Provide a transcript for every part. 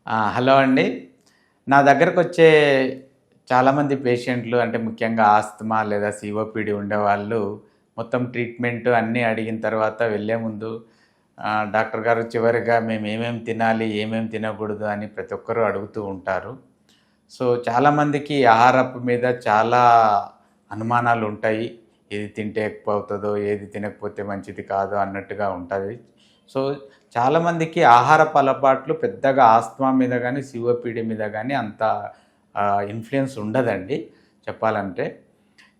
Hello అండి. నా దగ్గరకొచ్చే చాలామంది పేషెంట్లు అంటే ముఖ్యంగా ఆస్తమా లేదా సీఓపీడీ ఉండేవాళ్ళు మొత్తం ట్రీట్మెంట్ అన్నీ అడిగిన తర్వాత వెళ్ళే ముందు డాక్టర్ గారు చివరిగా మేము ఏమేమి తినాలి, ఏమేమి తినకూడదు అని ప్రతి ఒక్కరు అడుగుతూ ఉంటారు. సో, చాలామందికి ఆహారపు మీద చాలా అనుమానాలు ఉంటాయి. ఏది తింటే ఎక్కువ అవుతదో, ఏది తినకపోతే మంచిది కాదో అన్నట్టుగా ఉంటది. సో, చాలామందికి ఆహారపు అలవాట్లు పెద్దగా ఆస్తమా మీద గానీ, సీఓపీడీ మీద గానీ అంత ఇన్‌ఫ్లూయెన్స్ ఉండదండి చెప్పాలంటే.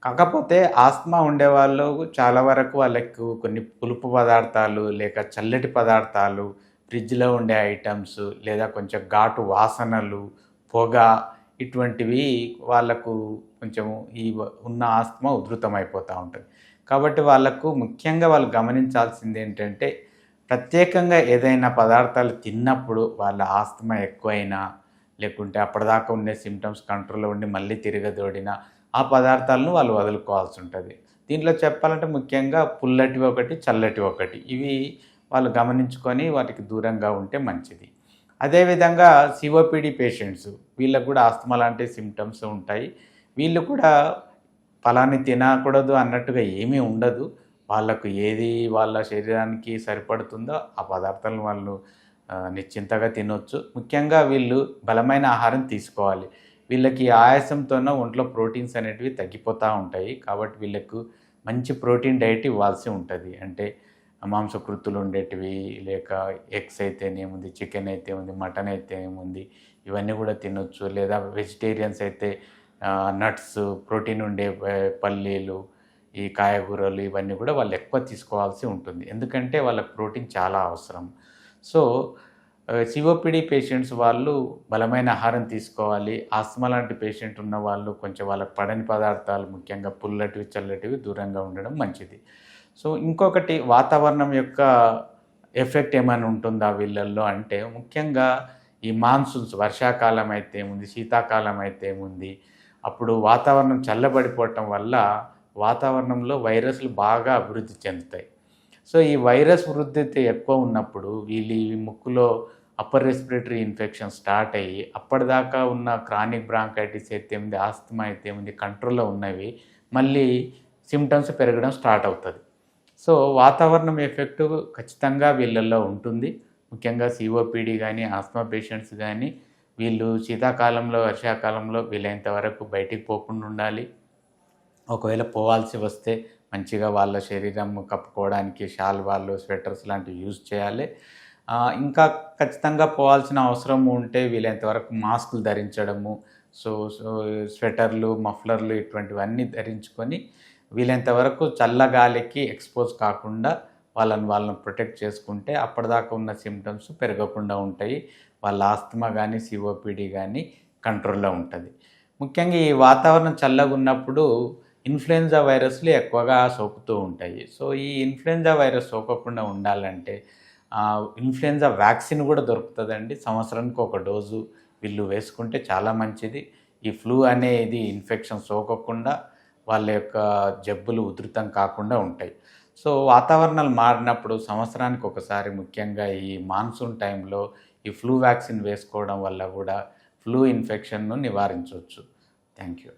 కాకపోతే ఆస్తమా ఉండేవాళ్ళు చాలా వరకు వాళ్ళకు కొన్ని పులుపు పదార్థాలు, లేక చల్లటి పదార్థాలు, ఫ్రిడ్జ్‌లో ఉండే ఐటెమ్స్ లేదా కొంచెం ఘాటు వాసనలు, పొగ ఇటువంటివి వాళ్ళకు కొంచెము ఉన్న ఆస్తమా ఉధృతమైపోతూ ఉంటది. కాబట్టి వాళ్ళకు ముఖ్యంగా వాళ్ళు గమనించాల్సిందేంటంటే ప్రత్యేకంగా ఏదైనా పదార్థాలు తిన్నప్పుడు వాళ్ళ ఆస్తమా ఎక్కువైనా, లేకుంటే అప్పటిదాకా ఉండే సింప్టమ్స్ కంట్రోల్‌లో ఉండి మళ్ళీ తిరగదోడినా, ఆ పదార్థాలను వాళ్ళు వదులుకోవాల్సుంటది. దీంట్లో చెప్పాలంటే ముఖ్యంగా పుల్లటివి ఒకటి, చల్లటివి ఒకటి. ఇవి వాళ్ళు గమనించుకొని వాటికి దూరంగా ఉంటే మంచిది. అదేవిధంగా సీఓపీడీ పేషెంట్స్ వీళ్ళకి కూడా ఆస్తమా లాంటి సింప్టమ్స్ ఉంటాయి. వీళ్ళు కూడా ఫలాన్ని తినకూడదు అన్నట్టుగా ఏమీ ఉండదు. వాళ్ళకు ఏది వాళ్ళ శరీరానికి సరిపడుతుందో ఆ పదార్థాలను వాళ్ళు నిశ్చింతగా తినొచ్చు. ముఖ్యంగా వీళ్ళు బలమైన ఆహారం తీసుకోవాలి. వీళ్ళకి ఆయాసంతోనో ఒంట్లో ప్రోటీన్స్ అనేటివి తగ్గిపోతూ ఉంటాయి. కాబట్టి వీళ్ళకు మంచి ప్రోటీన్ డైట్ ఇవ్వాల్సి ఉంటది. అంటే మాంసకృత్తులు ఉండేటివి, లేక ఎగ్స్ అయితేనేముంది, చికెన్ అయితే ఉంది, మటన్ అయితే ఏముంది, ఇవన్నీ కూడా తినొచ్చు. లేదా వెజిటేరియన్స్ అయితే నట్స్, ప్రోటీన్ ఉండే పల్లీలు, ఈ కాయగూరలు ఇవన్నీ కూడా వాళ్ళు ఎక్కువ తీసుకోవాల్సి ఉంటుంది. ఎందుకంటే వాళ్ళకి ప్రోటీన్ చాలా అవసరం. సో, సీఓపీడీ పేషెంట్స్ వాళ్ళు బలమైన ఆహారం తీసుకోవాలి. ఆస్తమా లాంటి పేషెంట్ ఉన్నవాళ్ళు కొంచెం వాళ్ళకి పడని పదార్థాలు ముఖ్యంగా పుల్లటివి, చల్లటివి దూరంగా ఉండడం మంచిది. సో, ఇంకొకటి వాతావరణం యొక్క ఎఫెక్ట్ ఏమైనా ఉంటుందా వీళ్ళల్లో అంటే ముఖ్యంగా ఈ మాన్సూన్స్ వర్షాకాలం అయితే ఏముంది, శీతాకాలం అయితే ఏముంది, అప్పుడు వాతావరణం చల్లబడిపోవటం వల్ల వాతావరణంలో వైరస్‌లు బాగా అభివృద్ధి చెందుతాయి. సో, ఈ వైరస్ వృద్ధి ఎక్కువ ఉన్నప్పుడు ఈ ముక్కులో అప్పర్ రెస్పిరేటరీ ఇన్ఫెక్షన్ స్టార్ట్ అయ్యి అప్పటిదాకా ఉన్న క్రానిక్ బ్రాంకైటిస్ అయితే ఏముంది, ఆస్తమా అయితే ఏముంది కంట్రోల్‌లో ఉన్నవి మళ్ళీ సింప్టమ్స్ పెరగడం స్టార్ట్ అవుతది. సో, వాతావరణం ఎఫెక్టు ఖచ్చితంగా వీళ్ళల్లో ఉంటుంది. ముఖ్యంగా సీఓపీడీ గానీ, ఆస్తమా పేషెంట్స్ గానీ వీళ్ళు శీతాకాలంలో, వర్షాకాలంలో వీలైనంత వరకు బయటికి పోకుండా ఉండాలి. ఒకవేళ పోవాల్సి వస్తే మంచిగా వాళ్ళ శరీరం కప్పుకోవడానికి షాల్వాలు, స్వెటర్స్ లాంటివి యూజ్ చేయాలి. ఇంకా ఖచ్చితంగా పోవాల్సిన అవసరం ఉంటే వీలైనంత వరకు మాస్కులు ధరించడము, సో సో స్వెటర్లు, మఫ్లర్లు ఇటువంటివన్నీ ధరించుకొని వీలైనంత వరకు చల్లగాలికి ఎక్స్‌పోజ్ కాకుండా వాళ్ళని ప్రొటెక్ట్ చేసుకుంటే అప్పటిదాకా ఉన్న సింప్టమ్స్ పెరగకుండా ఉంటాయి. వాళ్ళ ఆస్తమా గానీ, సీఓపీడీ గానీ కంట్రోల్‌లో ఉంటది. ముఖ్యంగా ఈ వాతావరణం చల్లగున్నప్పుడు ఇన్‌ఫ్లుయెన్జా వైరస్‌లు ఎక్కువగా సోకుతూ ఉంటాయి. సో, ఈ ఇన్‌ఫ్లుయెన్జా వైరస్ సోకకుండా ఉండాలంటే ఇన్‌ఫ్లుయెన్జా వ్యాక్సిన్ గూడా దొరుకుతదండి. సంవత్సరానికి ఒక డోసు వీళ్ళు వేసుకుంటే చాలా మంచిది. ఈ ఫ్లూ అనేది ఇన్ఫెక్షన్ సోకకుండా వాళ్ళ యొక్క జబ్బులు ఉధృతం కాకుండా ఉంటాయి. సో, వాతావరణాలు మారినప్పుడు సంవత్సరానికి ఒకసారి ముఖ్యంగా ఈ మాన్సూన్ టైంలో ఈ ఫ్లూ వ్యాక్సిన్ వేసుకోవడం వల్ల గూడా ఫ్లూ ఇన్ఫెక్షన్‌ను నివారించొచ్చు. Thank you.